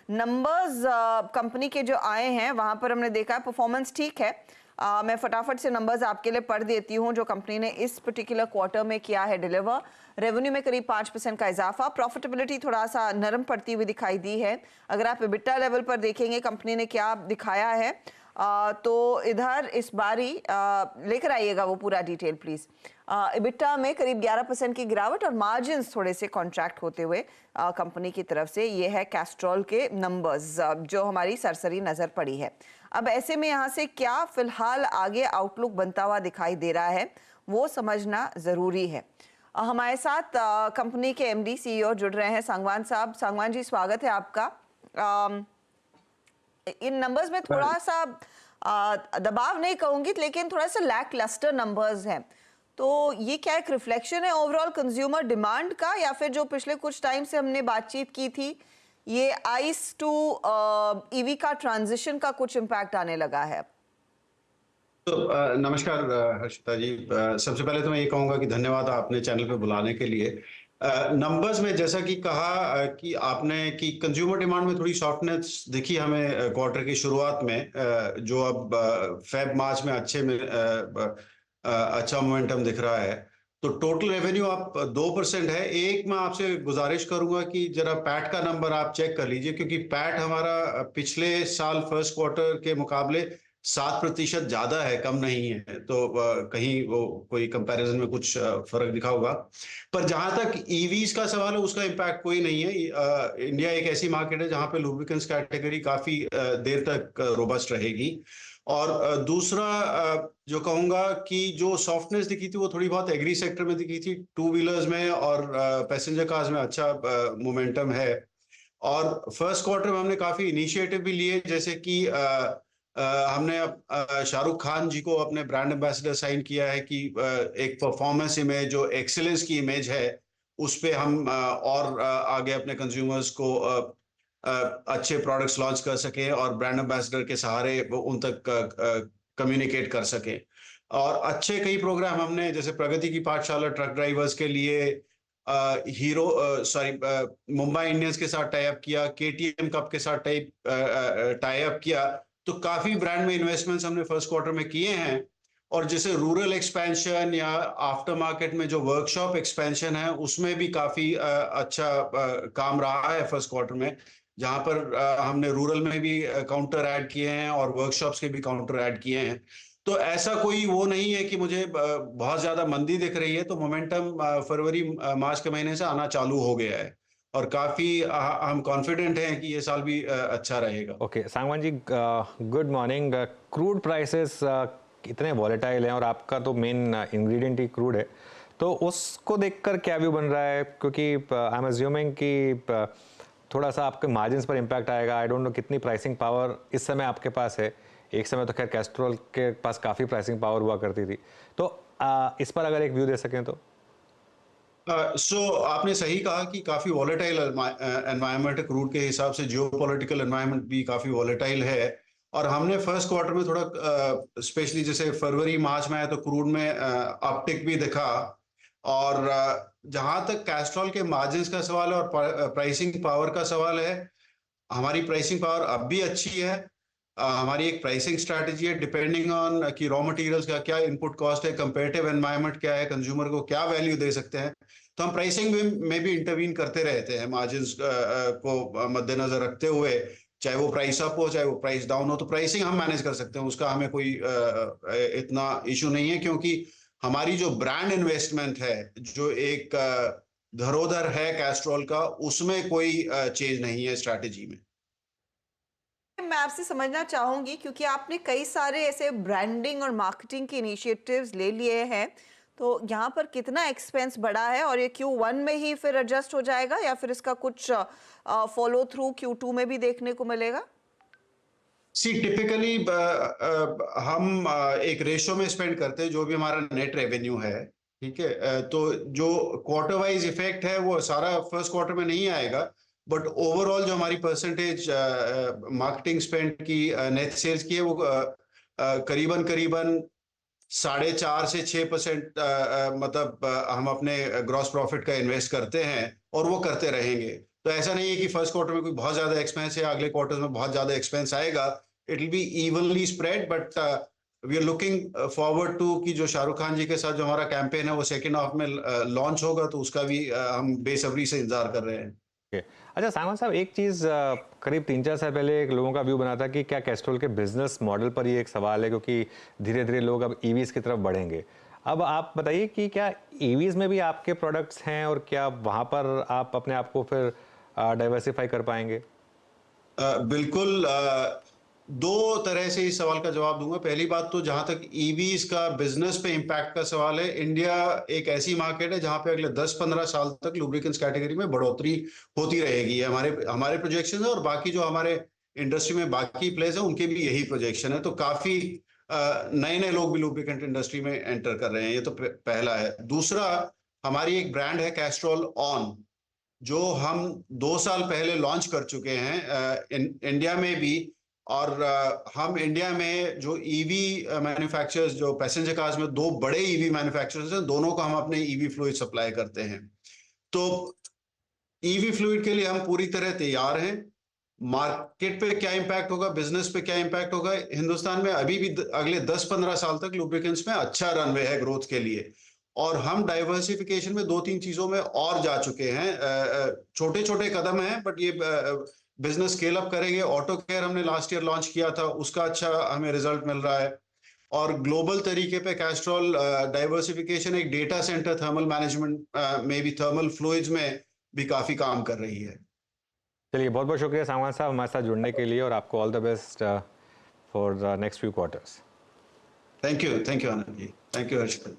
Numbers company के जो आए हैं वहां पर हमने देखा है परफॉर्मेंस ठीक है। मैं फटाफट से नंबर्स आपके लिए पढ़ देती हूँ जो कंपनी ने इस पर्टिकुलर क्वार्टर में किया है डिलीवर। रेवेन्यू में करीब 5% का इजाफा, प्रॉफिटेबिलिटी थोड़ा सा नरम पड़ती हुई दिखाई दी है। अगर आप एबिटा लेवल पर देखेंगे कंपनी ने क्या दिखाया है तो इधर इस बारी लेकर आइएगा वो पूरा डिटेल प्लीज। एबिटा में करीब 11% की गिरावट और मार्जिन्स थोड़े से कॉन्ट्रैक्ट होते हुए कंपनी की तरफ से। ये है कैस्ट्रॉल के नंबर्स जो हमारी सरसरी नजर पड़ी है। अब ऐसे में यहाँ से क्या फिलहाल आगे आउटलुक बनता हुआ दिखाई दे रहा है वो समझना जरूरी है। हमारे साथ कंपनी के एमडी सीईओ जुड़ रहे हैं सांगवान साहब। सांगवान जी स्वागत है आपका। इन नंबर्स में थोड़ा सा दबाव नहीं कहूंगी लेकिन थोड़ा सा लैक लस्टर नंबर्स हैं, तो ये क्या एक रिफ्लेक्शन है ओवरऑल कंज्यूमर डिमांड का या फिर जो पिछले कुछ टाइम से हमने बातचीत की थी ये आइस टू ईवी का ट्रांजिशन का कुछ इम्पैक्ट आने लगा है? तो नमस्कार हर्षिता जी। सबसे पहले तो मैं ये कहूँगा कि धन्यवाद आपने चैनल पे बुलाने के लिए। नंबर्स में जैसा कि कहा कि आपने कि कंज्यूमर डिमांड में थोड़ी सॉफ्टनेस दिखी हमें क्वार्टर की शुरुआत में, जो अब फेब मार्च में अच्छा मोमेंटम दिख रहा है। तो टोटल रेवेन्यू आप 2% है। एक मैं आपसे गुजारिश करूंगा कि जरा पैट का नंबर आप चेक कर लीजिए, क्योंकि पैट हमारा पिछले साल फर्स्ट क्वार्टर के मुकाबले 7% ज्यादा है, कम नहीं है। तो कहीं वो कोई कंपैरिजन में कुछ फर्क दिखा होगा। पर जहां तक ईवीज का सवाल है उसका इम्पैक्ट कोई नहीं है। इंडिया एक ऐसी मार्केट है जहां पे लुब्रिकेंट्स कैटेगरी काफी देर तक रोबस्ट रहेगी। और दूसरा जो कहूंगा कि जो सॉफ्टनेस दिखी थी वो थोड़ी बहुत एग्री सेक्टर में दिखी थी, टू व्हीलर्स में और पैसेंजर कार्स में अच्छा मोमेंटम है। और फर्स्ट क्वार्टर में हमने काफी इनिशिएटिव भी लिए, जैसे कि हमने शाहरुख खान जी को अपने ब्रांड एम्बेसडर साइन किया है कि एक परफॉर्मेंस इमेज जो एक्सीलेंस की इमेज है उस पे हम और आगे अपने कंज्यूमर्स को अच्छे प्रोडक्ट्स लॉन्च कर सकें और ब्रांड एम्बेसडर के सहारे वो उन तक कम्युनिकेट कर सकें। और अच्छे कई प्रोग्राम हमने, जैसे प्रगति की पाठशाला ट्रक ड्राइवर्स के लिए, मुंबई इंडियंस के साथ टाई अप किया, केटीएम कप के साथ टाई अप किया। तो काफी ब्रांड में इन्वेस्टमेंट्स हमने फर्स्ट क्वार्टर में किए हैं। और जैसे रूरल एक्सपेंशन या आफ्टर मार्केट में जो वर्कशॉप एक्सपेंशन है उसमें भी काफी अच्छा काम रहा है फर्स्ट क्वार्टर में, जहां पर हमने रूरल में भी काउंटर ऐड किए हैं और वर्कशॉप्स के भी काउंटर ऐड किए हैं। तो ऐसा कोई वो नहीं है कि मुझे बहुत ज्यादा मंदी दिख रही है। तो मोमेंटम फरवरी मार्च के महीने से आना चालू हो गया है और काफी हम कॉन्फिडेंट हैं कि ये साल भी अच्छा रहेगा। Okay Sangwan ji, good morning. Crude prices इतने वॉलेटाइल हैं और आपका तो मेन इंग्रेडिएंट ही क्रूड है, तो उसको देखकर क्या व्यू बन रहा है? क्योंकि आई एम अज्यूमिंग कि थोड़ा सा आपके मार्जिन्स पर इम्पैक्ट आएगा। आई डोंट नो कितनी प्राइसिंग पावर इस समय आपके पास है। एक समय तो खैर कैस्ट्रॉल के पास काफ़ी प्राइसिंग पावर हुआ करती थी, तो इस पर अगर एक व्यू दे सकें तो। आपने सही कहा कि काफी वॉलेटाइल एनवायरनमेंट क्रूड के हिसाब से, जियोपॉलिटिकल एनवायरनमेंट भी काफी वॉलेटाइल है। और हमने फर्स्ट क्वार्टर में थोड़ा स्पेशली जैसे फरवरी मार्च में आया तो क्रूड में अपटिक भी दिखा। और जहां तक कैस्ट्रॉल के मार्जिन्स का सवाल है और प्राइसिंग पावर का सवाल है, हमारी प्राइसिंग पावर अब भी अच्छी है। हमारी एक प्राइसिंग स्ट्रैटेजी है डिपेंडिंग ऑन कि रॉ मटेरियल्स का क्या इनपुट कॉस्ट है, कंपेरेटिव एनवायरनमेंट क्या है, कंज्यूमर को क्या वैल्यू दे सकते हैं। तो हम प्राइसिंग में भी इंटरवीन करते रहते हैं मार्जिन्स को मद्देनजर रखते हुए, चाहे वो प्राइस अप हो चाहे वो प्राइस डाउन हो। तो प्राइसिंग हम मैनेज कर सकते हैं, उसका हमें कोई इतना इशू नहीं है, क्योंकि हमारी जो ब्रांड इन्वेस्टमेंट है, जो एक धरोहर है कैस्ट्रॉल का, उसमें कोई चेंज नहीं है स्ट्रैटेजी में। मैं आपसे समझना चाहूंगी क्योंकि आपने कई सारे ऐसे ब्रांडिंग और मार्केटिंग के इनिशिएटिव्स ले लिए हैं, तो यहाँ पर कितना एक्सपेंस बढ़ा है और ये Q1 में ही फिर एडजस्ट हो जाएगा या फिर इसका कुछ फॉलो थ्रू Q2 में भी देखने को मिलेगा? टिपिकली हम एक रेशो में स्पेंड करते हैं जो भी हमारा नेट रेवेन्यू है, ठीक है। तो जो क्वार्टर वाइज इफेक्ट है वो सारा फर्स्ट क्वार्टर में नहीं आएगा, बट ओवरऑल जो हमारी परसेंटेज मार्केटिंग स्पेंड की नेट सेल्स की है वो करीबन 4.5 से 6% मतलब हम अपने ग्रॉस प्रॉफिट का इन्वेस्ट करते हैं और वो करते रहेंगे। तो ऐसा नहीं है कि फर्स्ट क्वार्टर में कोई बहुत ज्यादा एक्सपेंस है, अगले क्वार्टर में बहुत ज्यादा एक्सपेंस आएगा। It will be evenly spread, but we are looking forward to कि जो शाहरुख खान जी के साथ जो हमारा कैंपेन है वो सेकेंड हाफ में लॉन्च होगा, तो उसका भी हम बेसब्री से इंतजार कर रहे हैं। Okay. अच्छा सांगवान साहब, एक चीज़ करीब 3-4 साल पहले एक लोगों का व्यू बना था कि क्या कैस्ट्रॉल के बिजनेस मॉडल पर ये एक सवाल है, क्योंकि धीरे धीरे लोग अब ईवीज की तरफ बढ़ेंगे। अब आप बताइए कि क्या ईवीज में भी आपके प्रोडक्ट्स हैं और क्या वहाँ पर आप अपने आप को फिर डाइवर्सिफाई कर पाएंगे? बिल्कुल, दो तरह से इस सवाल का जवाब दूंगा। पहली बात तो जहां तक ईवीज का बिजनेस पे इम्पैक्ट का सवाल है, इंडिया एक ऐसी मार्केट है जहां पे अगले 10-15 साल तक लुब्रिकेंट्स कैटेगरी में बढ़ोतरी होती रहेगी। हमारे हमारे प्रोजेक्शन है, और बाकी जो हमारे इंडस्ट्री में बाकी प्लेयर्स हैं उनके भी यही प्रोजेक्शन है। तो काफी नए नए लोग भी लुब्रिकेंट इंडस्ट्री में एंटर कर रहे हैं, ये तो पहला है। दूसरा, हमारी एक ब्रांड है कैस्ट्रॉल ऑन, जो हम 2 साल पहले लॉन्च कर चुके हैं इंडिया में भी। और हम इंडिया में जो ईवी मैन्युफैक्चरर्स, जो पैसेंजर कार्स में 2 बड़े ईवी मैन्युफैक्चरर्स हैं, दोनों को हम अपने ईवी फ्लूइड सप्लाई करते हैं। तो ईवी फ्लूइड के लिए हम पूरी तरह तैयार हैं। मार्केट पे क्या इम्पैक्ट होगा, बिजनेस पे क्या इम्पैक्ट होगा, हिंदुस्तान में अभी भी अगले 10-15 साल तक लुब्रिकेंट्स में अच्छा रनवे है ग्रोथ के लिए। और हम डाइवर्सिफिकेशन में 2-3 चीजों में और जा चुके हैं। छोटे छोटे कदम हैं, बट ये बिजनेस स्केल अप करेंगे। ऑटो केयर हमने लास्ट ईयर लॉन्च किया था, उसका अच्छा हमें रिजल्ट मिल रहा है। और ग्लोबल तरीके पे कैस्ट्रॉल डाइवर्सिफिकेशन, एक डेटा सेंटर थर्मल मैनेजमेंट में भी, थर्मल फ्लूइड्स में भी काफी काम कर रही है। चलिए, बहुत बहुत शुक्रिया सांगवान साहब हमारे साथ जुड़ने के लिए, और आपको all the best for the next few quarters. Thank you Anand ji, thank you Harshit.